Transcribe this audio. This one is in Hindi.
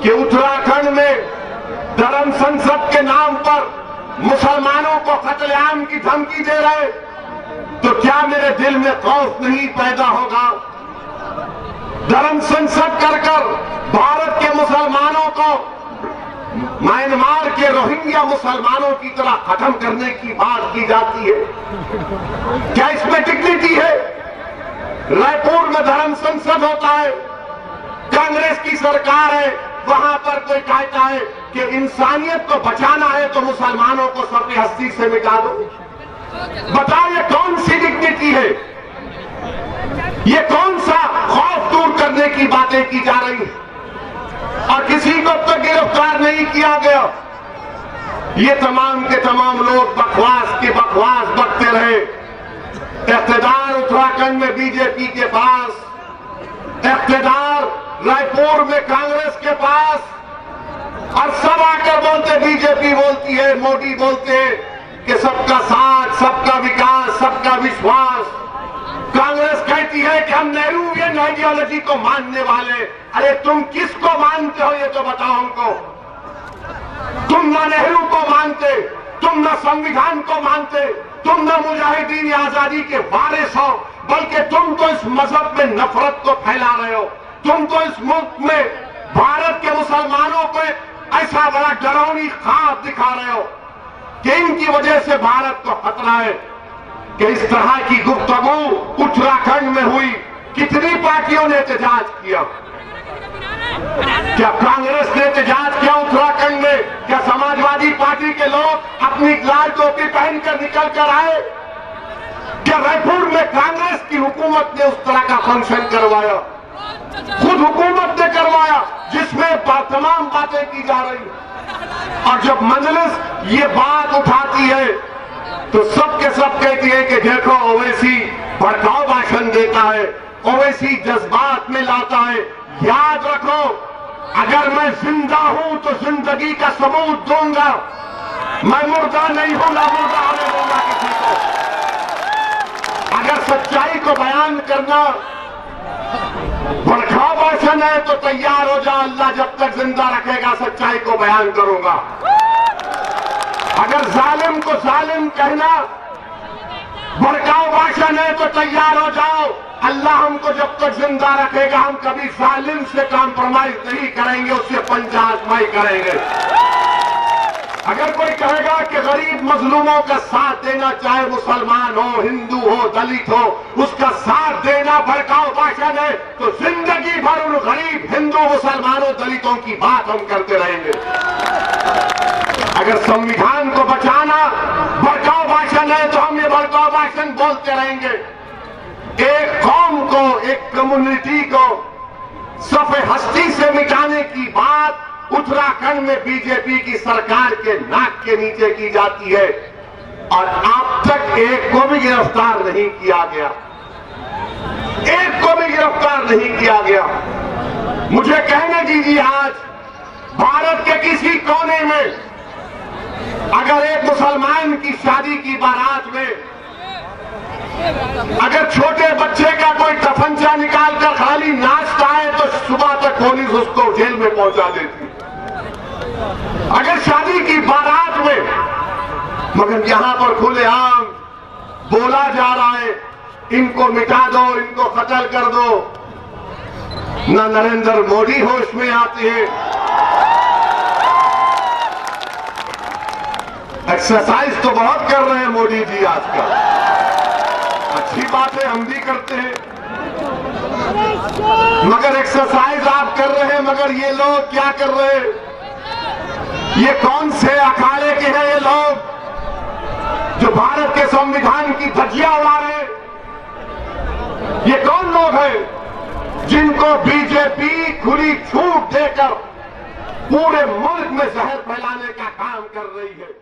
कि उत्तराखंड में धर्म संसद के नाम पर मुसलमानों को कत्लेआम की धमकी दे रहे, तो क्या मेरे दिल में खौफ नहीं पैदा होगा? धर्म संसद कर भारत के मुसलमानों को म्यांमार के रोहिंग्या मुसलमानों की तरह खत्म करने की बात की जाती है। क्या इसमें डिग्निटी है? रायपुर में धर्म संसद होता है, कांग्रेस की सरकार है, वहां पर कोई कहता है कि इंसानियत को बचाना है तो मुसलमानों को सभी हस्ती से मिटा दो। बताओ ये कौन सी डिग्निटी है? ये कौन सा खौफ दूर करने की बातें की जा रही है? और किसी को तो गिरफ्तार नहीं किया गया। ये तमाम के तमाम लोग बकवास की बकवास बकते रहे। इख्तिदार उत्तराखंड में बीजेपी के पास, इख्तिदार रायपुर में कांग्रेस के पास, और सब आकर बोलते, बीजेपी बोलती है, मोदी बोलते हैं कि सबका साथ, सबका विकास, सबका विश्वास। कांग्रेस कहती है कि हम नेहरूवियन आइडियोलॉजी को मानने वाले। अरे तुम किसको मानते हो ये तो बताओ हमको। तुम न नेहरू को मानते, तुम न संविधान को मानते, तुम न मुजाहिदीन आजादी के वारिस हो, बल्कि तुम तो इस मजहब में नफरत को फैला रहे हो। तुम तो इस मुल्क में भारत के मुसलमानों को ऐसा बड़ा डरावनी ख्वाब दिखा रहे हो कि इनकी वजह से भारत को खतरा है। कि इस तरह की गुफ्तगू उत्तराखंड में हुई। कितनी पार्टियों ने एहतजाज किया? क्या कांग्रेस ने एहतजाज किया उत्तराखंड में? क्या समाजवादी पार्टी के लोग अपनी लाल टोपी पहनकर निकल कर आए? क्या रायपुर में कांग्रेस की हुकूमत ने उस तरह का फंक्शन करवाया? खुद हुकूमत ने करवाया, जिसमें तमाम बातें की जा रही है। और जब मजलिस ये बात उठाती है तो सब के सब कहती है कि देखो ओवैसी भड़काऊ भाषण देता है, ओवैसी जज्बात में लाता है। याद रखो, अगर मैं जिंदा हूं तो जिंदगी का सबूत दूंगा। मैं मुर्दा नहीं हूं, ना मुर्दा होने दूंगा किसी को। अगर सच्चाई को बयान करना भड़काऊ भाषण है तो तैयार हो जा, अल्लाह जब तक जिंदा रखेगा सच्चाई को बयान करूंगा। अगर जालिम को जालिम कहना भड़काऊ भाषण है तो तैयार हो जाओ, अल्लाह हमको जब तक जिंदा रखेगा हम कभी जालिम से कॉम्प्रोमाइज नहीं करेंगे, उससे पंचायतमाई करेंगे। अगर कोई कहेगा कि गरीब मजलूमों का साथ देना, चाहे मुसलमान हो, हिंदू हो, दलित हो, उसका साथ देना भड़काऊ भाषण है, तो जिंदगी भर उन गरीब हिंदू, मुसलमानों, दलितों की बात हम करते रहेंगे। अगर संविधान को बचाना भड़काऊ भाषण है तो हम ये भड़काऊ भाषण बोलते रहेंगे। एक कौम को, एक कम्युनिटी को सफे हस्ती से मिटाने की बात उत्तराखंड में बीजेपी की सरकार के नाक के नीचे की जाती है, और अब तक एक को भी गिरफ्तार नहीं किया गया। एक को भी गिरफ्तार नहीं किया गया। मुझे कहने दीजिए, आज भारत के किसी कोने में अगर एक मुसलमान की शादी की बारात में अगर छोटे बच्चे का कोई तफंचा निकालकर खाली नाचता है तो सुबह तक पुलिस उसको जेल में पहुंचा देती। अगर शादी की बारात में, मगर यहां पर खुलेआम बोला जा रहा है इनको मिटा दो, इनको कत्ल कर दो। न नरेंद्र मोदी होश में आते हैं। एक्सरसाइज तो बहुत कर रहे हैं मोदी जी आजकल, अच्छी बात है, हम भी करते हैं, मगर एक्सरसाइज आप कर रहे हैं, मगर ये लोग क्या कर रहे हैं? ये कौन से अखाड़े के हैं ये लोग जो भारत के संविधान की धज्जियां उड़ा रहे हैं? ये कौन लोग हैं जिनको बीजेपी खुली छूट देकर पूरे मुल्क में जहर फैलाने का काम कर रही है?